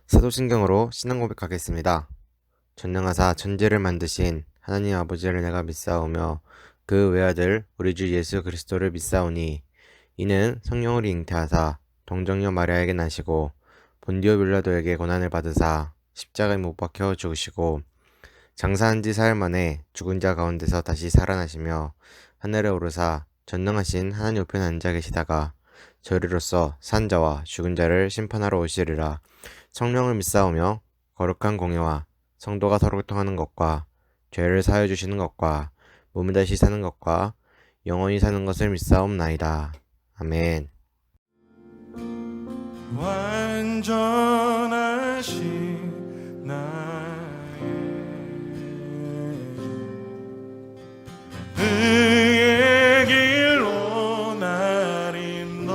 사도신경으로 신앙 고백하겠습니다. 전능하사 천지를 만드신 하나님 아버지를 내가 믿사오며 그 외아들 우리 주 예수 그리스도를 믿사오니 이는 성령을 잉태하사 동정녀 마리아에게 나시고 본디오 빌라도에게 고난을 받으사 십자가에 못 박혀 죽으시고 장사한 지 사흘 만에 죽은 자 가운데서 다시 살아나시며 하늘에 오르사 전능하신 하나님 우편에 앉아 계시다가 저리로서 산 자와 죽은 자를 심판하러 오시리라. 성령을 믿사오며 거룩한 공예와 성도가 서로 통하는 것과 죄를 사하여 주시는 것과 몸을 다시 사는 것과 영원히 사는 것을 믿사옵나이다. 아멘. 완전하신 나의 의의 길로 날 인도하소서.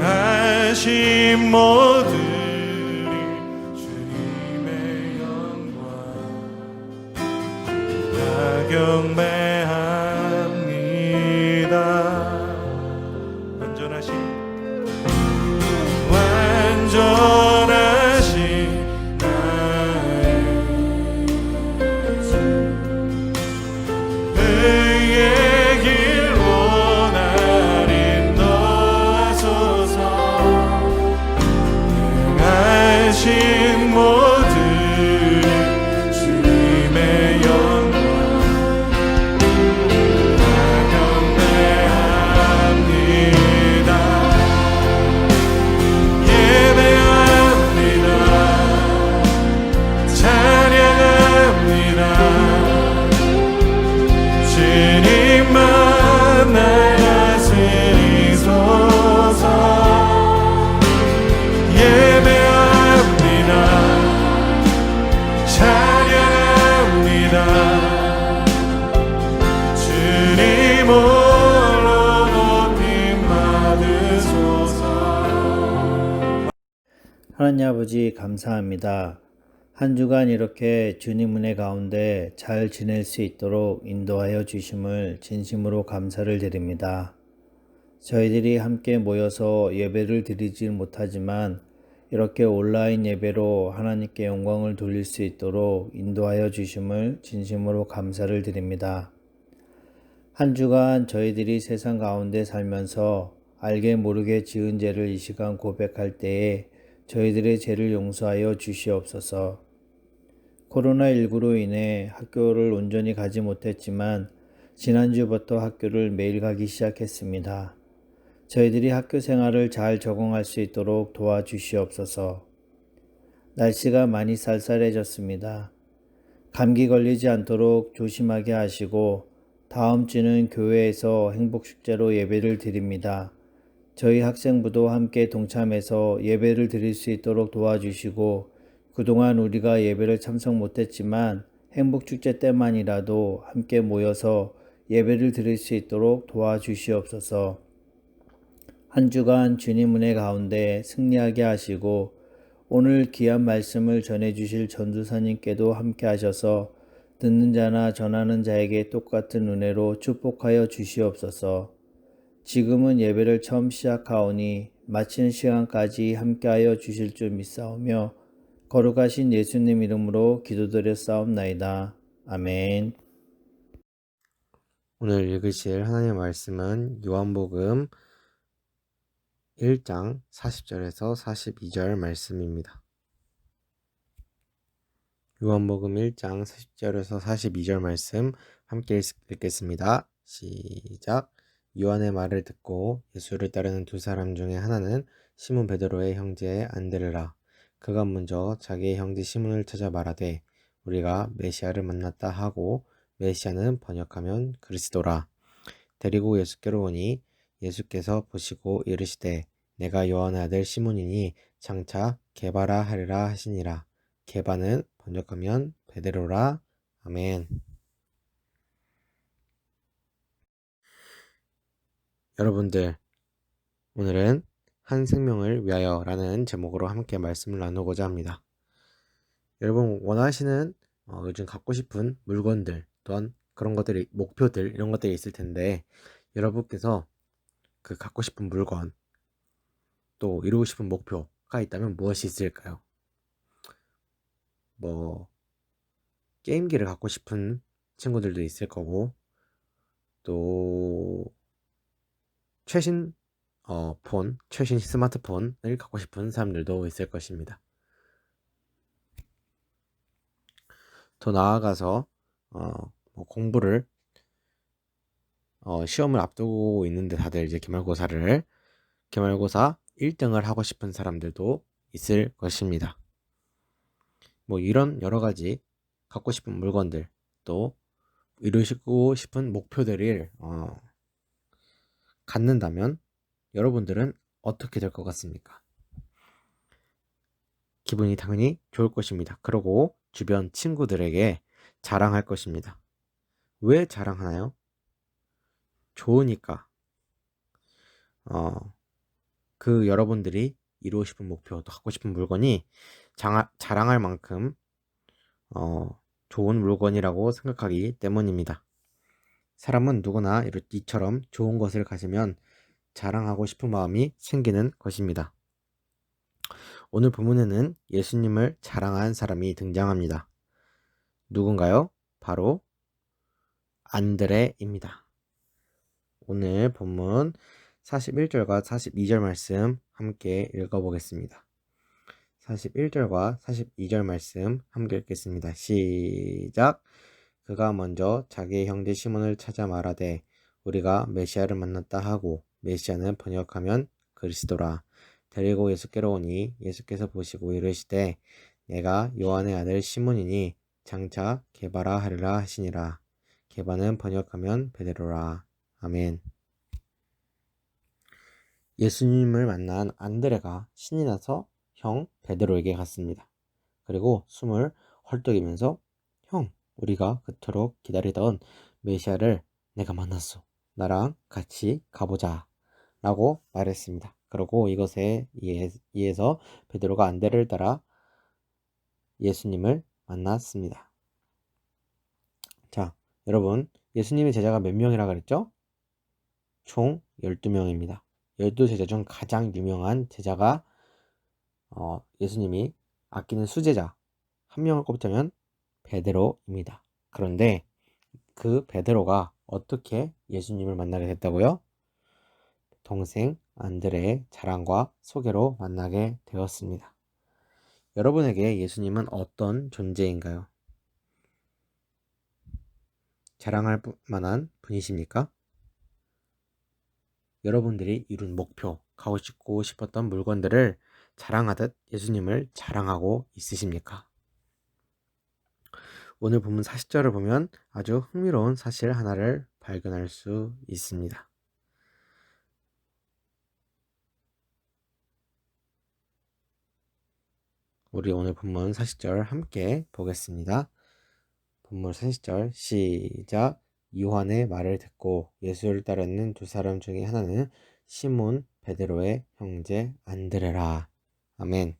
행하신 모들이 주님의 영광 다 경배합니다. 완전하신 나의 의의 길로 날 인도하소서. 행하신 모든 주님의 영광 다 경배합니다. 예배합니다. 찬양합니다. 주님만 날 다스리소서. 예배합니다. 찬양합니다. 주님 홀로 높임 받으소서. 하나님 아버지 감사합니다. 한 주간 이렇게 주님 은혜 가운데 잘 지낼 수 있도록 인도하여 주심을 진심으로 감사를 드립니다. 저희들이 함께 모여서 예배를 드리지 못하지만 이렇게 온라인 예배로 하나님께 영광을 돌릴 수 있도록 인도하여 주심을 진심으로 감사를 드립니다. 한 주간 저희들이 세상 가운데 살면서 알게 모르게 지은 죄를 이 시간 고백할 때에 저희들의 죄를 용서하여 주시옵소서. 코로나19로 인해 학교를 온전히 가지 못했지만 지난주부터 학교를 매일 가기 시작했습니다. 저희들이 학교 생활을 잘 적응할 수 있도록 도와주시옵소서. 날씨가 많이 쌀쌀해졌습니다. 감기 걸리지 않도록 조심하게 하시고 다음 주는 교회에서 행복축제로 예배를 드립니다. 저희 학생부도 함께 동참해서 예배를 드릴 수 있도록 도와주시고 그동안 우리가 예배를 참석 못했지만 행복축제 때만이라도 함께 모여서 예배를 드릴 수 있도록 도와주시옵소서. 한 주간 주님 은혜 가운데 승리하게 하시고 오늘 귀한 말씀을 전해주실 전도사님께도 함께 하셔서 듣는 자나 전하는 자에게 똑같은 은혜로 축복하여 주시옵소서. 지금은 예배를 처음 시작하오니 마치는 시간까지 함께하여 주실 줄 믿사오며 거룩하신 예수님 이름으로 기도드렸사옵나이다. 아멘. 오늘 읽으실 하나님의 말씀은 요한복음 1장 40절에서 42절 말씀입니다. 요한복음 1장 40절에서 42절 말씀 함께 읽겠습니다. 시작. 요한의 말을 듣고 예수를 따르는 두 사람 중에 하나는 시몬 베드로의 형제 안드레라. 그가 먼저 자기의 형제 시몬을 찾아 말하되 우리가 메시아를 만났다 하고, 메시아는 번역하면 그리스도라. 데리고 예수께로 오니 예수께서 보시고 이르시되 내가 요한의 아들 시몬이니 장차 게바라 하리라 하시니라. 게바는 번역하면 베드로라. 아멘. 여러분들, 오늘은 한 생명을 위하여 라는 제목으로 함께 말씀을 나누고자 합니다. 여러분 원하시는 요즘 갖고 싶은 물건들 또한 그런 것들이, 목표들, 이런 것들이 있을 텐데 여러분께서 그 갖고 싶은 물건, 또 이루고 싶은 목표가 있다면 무엇이 있을까요? 뭐 게임기를 갖고 싶은 친구들도 있을 거고, 또 최신 최신 스마트폰을 갖고 싶은 사람들도 있을 것입니다. 더 나아가서 공부를 시험을 앞두고 있는데 다들 이제 기말고사 1등을 하고 싶은 사람들도 있을 것입니다. 뭐 이런 여러 가지 갖고 싶은 물건들, 또 이루시고 싶은 목표들을 갖는다면 여러분들은 어떻게 될 것 같습니까? 기분이 당연히 좋을 것입니다. 그리고 주변 친구들에게 자랑할 것입니다. 왜 자랑하나요? 좋으니까. 그 여러분들이 이루고 싶은 목표, 또 갖고 싶은 물건이 자랑할 만큼 좋은 물건이라고 생각하기 때문입니다. 사람은 누구나 이처럼 좋은 것을 가지면 자랑하고 싶은 마음이 생기는 것입니다. 오늘 본문에는 예수님을 자랑한 사람이 등장합니다. 누군가요? 바로 안드레입니다. 오늘 본문 41절과 42절 말씀 함께 읽어보겠습니다. 41절과 42절 말씀 함께 읽겠습니다. 시작! 그가 먼저 자기의 형제 시몬을 찾아 말하되 우리가 메시아를 만났다 하고, 메시아는 번역하면 그리스도라. 데리고 예수께로 오니 예수께서 보시고 이르시되 내가 요한의 아들 시몬이니 장차 게바라 하리라 하시니라. 게바는 번역하면 베드로라. 아멘. 예수님을 만난 안드레가 신이 나서 형 베드로에게 갔습니다. 그리고 숨을 헐떡이면서 형, 우리가 그토록 기다리던 메시아를 내가 만났어. 나랑 같이 가보자 라고 말했습니다. 그리고 이것에 의해서 베드로가 안드레를 따라 예수님을 만났습니다. 자, 여러분, 예수님의 제자가 몇 명이라 그랬죠? 총 12명입니다. 12제자 중 가장 유명한 제자가 예수님이 아끼는 수제자 한 명을 꼽자면 베드로입니다. 그런데 그 베드로가 어떻게 예수님을 만나게 됐다고요? 동생 안드레의 자랑과 소개로 만나게 되었습니다. 여러분에게 예수님은 어떤 존재인가요? 자랑할 만한 분이십니까? 여러분들이 이룬 목표, 가고 싶었던 물건들을 자랑하듯 예수님을 자랑하고 있으십니까? 오늘 본문 40절을 보면 아주 흥미로운 사실 하나를 발견할 수 있습니다. 우리 오늘 본문 40절 함께 보겠습니다. 본문 40절 시작! 요한의 말을 듣고 예수를 따르는 두 사람 중에 하나는 시몬 베드로의 형제 안드레라. 아멘.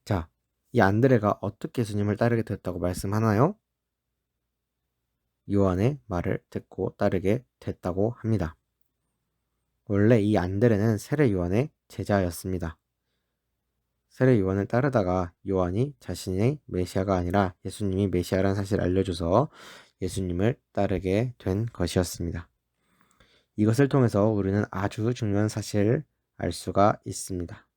자, 이 안드레가 어떻게 예수님을 따르게 되었다고 말씀하나요? 요한의 말을 듣고 따르게 됐다고 합니다. 원래 이 안드레는 세례 요한의 제자였습니다. 세례 요한을 따르다가 요한이 자신의 메시아가 아니라 예수님이 메시아라는 사실을 알려줘서 예수님을 따르게 된 것이었습니다. 이것을 통해서 우리는 아주 중요한 사실을 알 수가 있습니다.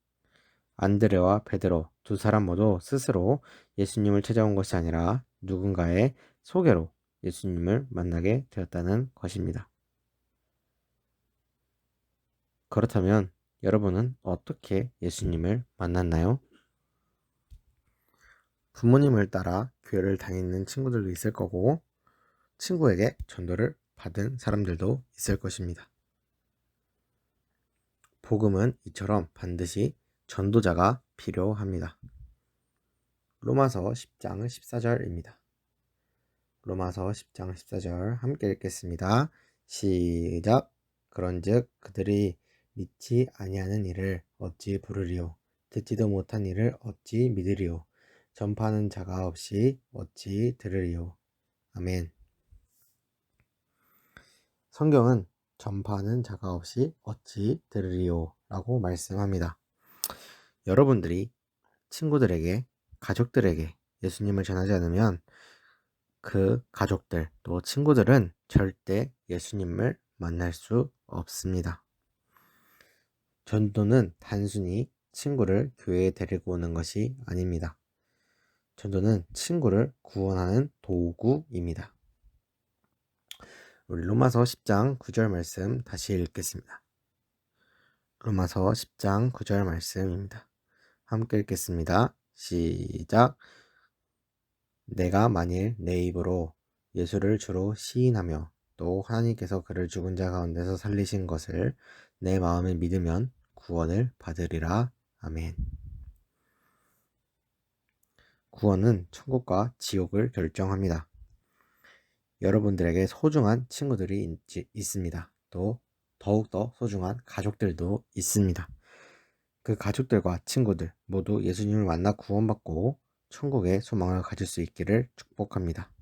안드레와 베드로 두 사람 모두 스스로 예수님을 찾아온 것이 아니라 누군가의 소개로 예수님을 만나게 되었다는 것입니다. 그렇다면 여러분은 어떻게 예수님을 만났나요? 부모님을 따라 교회를 다니는 친구들도 있을 거고, 친구에게 전도를 받은 사람들도 있을 것입니다. 복음은 이처럼 반드시 전도자가 필요합니다. 로마서 10장 14절입니다. 로마서 10장 14절 함께 읽겠습니다. 시작! 그런즉 그들이 믿지 아니하는 이를 어찌 부르리요? 듣지도 못한 이를 어찌 믿으리요? 전파하는 자가 없이 어찌 들으리요? 아멘. 성경은 전파하는 자가 없이 어찌 들으리요? 라고 말씀합니다. 여러분들이 친구들에게, 가족들에게 예수님을 전하지 않으면 그 가족들 또 친구들은 절대 예수님을 만날 수 없습니다. 전도는 단순히 친구를 교회에 데리고 오는 것이 아닙니다. 전도는 친구를 구원하는 도구입니다. 우리 로마서 10장 9절 말씀 다시 읽겠습니다. 로마서 10장 9절 말씀입니다. 함께 읽겠습니다. 시작. 내가 만일 내 입으로 예수를 주로 시인하며 또 하나님께서 그를 죽은 자 가운데서 살리신 것을 내 마음에 믿으면 구원을 받으리라. 아멘. 구원은 천국과 지옥을 결정합니다. 여러분들에게 소중한 친구들이 있습니다. 또 더욱더 소중한 가족들도 있습니다. 그 가족들과 친구들 모두 예수님을 만나 구원받고 천국의 소망을 가질 수 있기를 축복합니다.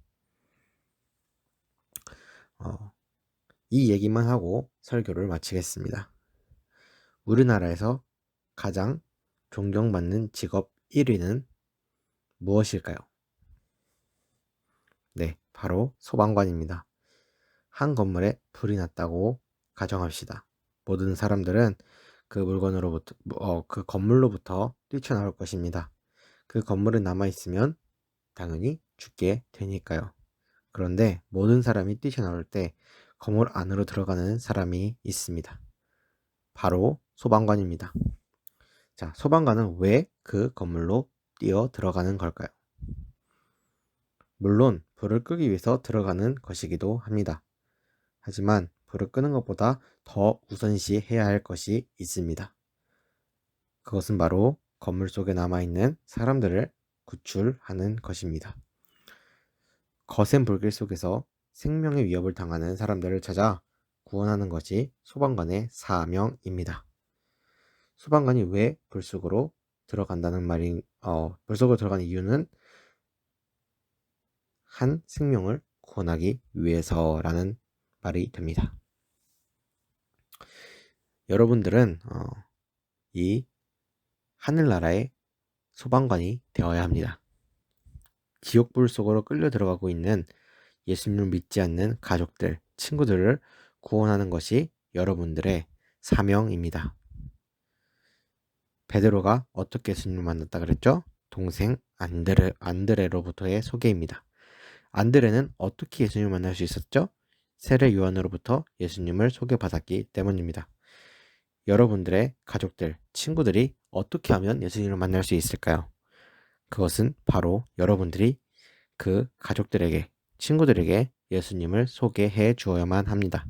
이 얘기만 하고 설교를 마치겠습니다. 우리나라에서 가장 존경받는 직업 1위는 무엇일까요? 네, 바로 소방관입니다. 한 건물에 불이 났다고 가정합시다. 모든 사람들은 그 건물로부터 뛰쳐나올 것입니다. 그 건물에 남아있으면 당연히 죽게 되니까요. 그런데 모든 사람이 뛰쳐나올 때 건물 안으로 들어가는 사람이 있습니다. 바로 소방관입니다. 자, 소방관은 왜 그 건물로 뛰어 들어가는 걸까요? 물론 불을 끄기 위해서 들어가는 것이기도 합니다. 하지만 불을 끄는 것보다 더 우선시해야 할 것이 있습니다. 그것은 바로 건물 속에 남아있는 사람들을 구출하는 것입니다. 거센 불길 속에서 생명의 위협을 당하는 사람들을 찾아 구원하는 것이 소방관의 사명입니다. 소방관이 왜 불 속으로 들어간다는 불 속으로 들어가는 이유는 한 생명을 구원하기 위해서라는 말이 됩니다. 여러분들은 이 하늘나라의 소방관이 되어야 합니다. 지옥불 속으로 끌려 들어가고 있는 예수님을 믿지 않는 가족들, 친구들을 구원하는 것이 여러분들의 사명입니다. 베드로가 어떻게 예수님을 만났다 그랬죠? 동생 안드레로부터의 소개입니다. 안드레는 어떻게 예수님을 만날 수 있었죠? 세례 요한으로부터 예수님을 소개받았기 때문입니다. 여러분들의 가족들, 친구들이 어떻게 하면 예수님을 만날 수 있을까요? 그것은 바로 여러분들이 그 가족들에게, 친구들에게 예수님을 소개해 주어야만 합니다.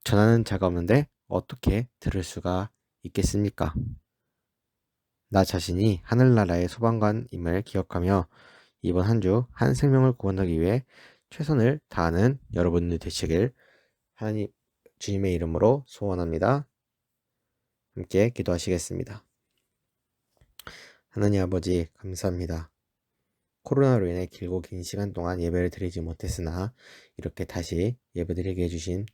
전하는 자가 없는데 어떻게 들을 수가 있겠습니까? 나 자신이 하늘나라의 소방관임을 기억하며 이번 한 주 한 생명을 구원하기 위해 최선을 다하는 여러분들 되시길 하나님 주님의 이름으로 소원합니다. 함께 기도하시겠습니다. 하나님 아버지 감사합니다. 코로나로 인해 길고 긴 시간 동안 예배를 드리지 못했으나 이렇게 다시 예배드리게 해주신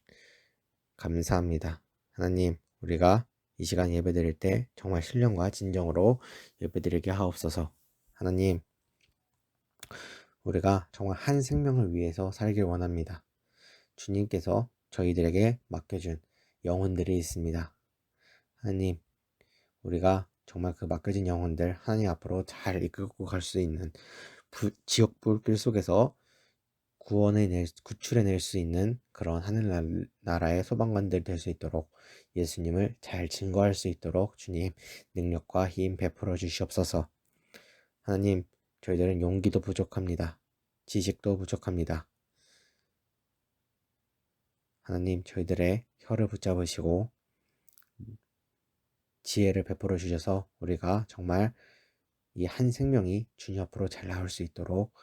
감사합니다. 하나님, 우리가 이 시간 예배드릴 때 정말 신령과 진정으로 예배드리게 하옵소서. 하나님, 우리가 정말 한 생명을 위해서 살길 원합니다. 주님께서 저희들에게 맡겨준 영혼들이 있습니다. 하나님, 우리가 정말 그 맡겨진 영혼들 하나님 앞으로 잘 이끌고 갈 수 있는 지옥 불길 속에서 구출해낼 수 있는 그런 하늘나라의 소방관들이 될 수 있도록 예수님을 잘 증거할 수 있도록 주님 능력과 힘 베풀어 주시옵소서. 하나님, 저희들은 용기도 부족합니다. 지식도 부족합니다. 하나님, 저희들의 혀를 붙잡으시고 지혜를 베풀어 주셔서 우리가 정말 이 한 생명이 주님 앞으로 잘 나올 수 있도록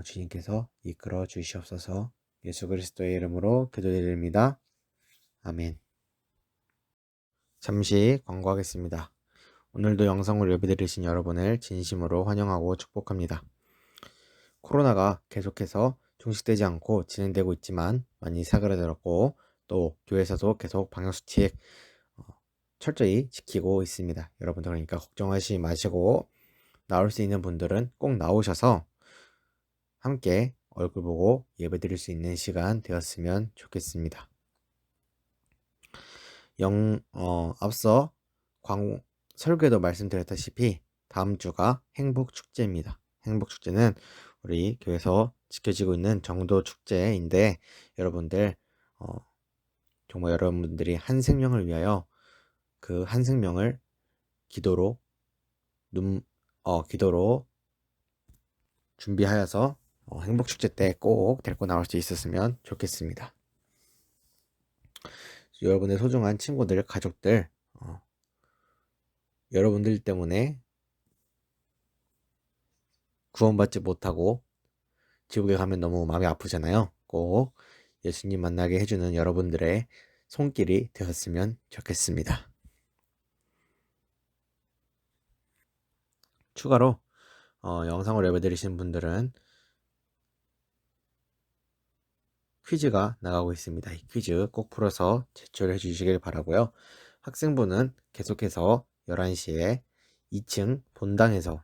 주님께서 이끌어 주시옵소서. 예수 그리스도의 이름으로 기도드립니다. 아멘. 잠시 광고하겠습니다. 오늘도 영상을 예배드리신 여러분을 진심으로 환영하고 축복합니다. 코로나가 계속해서 종식되지 않고 진행되고 있지만 많이 사그라들었고 또 교회에서도 계속 방역수칙 철저히 지키고 있습니다. 여러분들 그러니까 걱정하지 마시고 나올 수 있는 분들은 꼭 나오셔서 함께 얼굴 보고 예배드릴 수 있는 시간 되었으면 좋겠습니다. 앞서 설교에도 말씀드렸다시피 다음 주가 행복축제입니다. 행복축제는 우리 교회에서 지켜지고 있는 정도 축제인데 여러분들 정말 여러분들이 한 생명을 위하여 그 한 생명을 기도로 준비하여서 행복축제 때 꼭 데리고 나올 수 있었으면 좋겠습니다. 여러분의 소중한 친구들, 가족들, 여러분들 때문에 구원받지 못하고 지옥에 가면 너무 마음이 아프잖아요. 꼭 예수님 만나게 해주는 여러분들의 손길이 되었으면 좋겠습니다. 추가로 영상을 예배드리신 분들은 퀴즈가 나가고 있습니다. 이 퀴즈 꼭 풀어서 제출해 주시길 바라고요. 학생부는 계속해서 11시에 2층 본당에서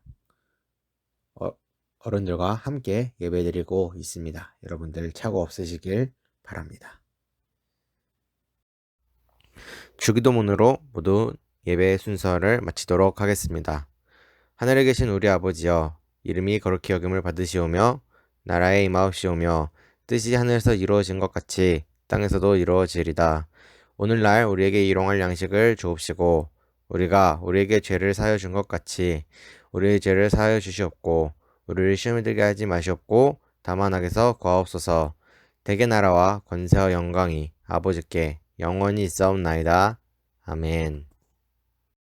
어른들과 함께 예배드리고 있습니다. 여러분들 착오 없으시길 바랍니다. 주기도문으로 모두 예배 순서를 마치도록 하겠습니다. 하늘에 계신 우리 아버지여, 이름이 거룩히 여김을 받으시오며 나라의 임하옵시오며 뜻이 하늘에서 이루어진 것 같이 땅에서도 이루어지리다. 오늘날 우리에게 일용할 양식을 주옵시고 우리가 우리에게 죄를 사하여 준 것 같이 우리의 죄를 사하여 주시옵고 우리를 시험에 들게 하지 마시옵고 다만 악에서 구하옵소서. 대개 나라와 권세와 영광이 아버지께 영원히 있사옵나이다. 아멘.